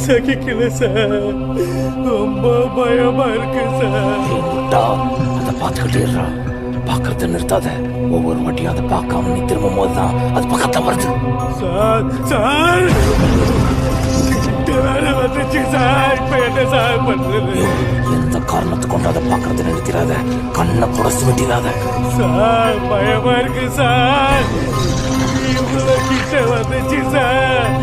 சகிக்கல sir. ரொம்ப பயமா இருக்கு சார். அதை பார்த்துக்கிட்டே இருறா. பார்க்கறத நிறுத்தாத. ஒவ்வொரு வாட்டியும் அதை பார்க்காம நீ திரும்பும் போதுதான் அது பக்கத்துல வருது. சார் சார் வேலை வந்துச்சு சார். இப்ப என்ன சார் பண்றது? எந்த காரணத்தை கொண்டு அதை பார்க்கறத நிறுத்திடாத. கண்ணை புடச்சு விட்டிடாத சார். பயமா இருக்கு சார். இவ்வளவு கிட்ட வந்துச்சு சார்.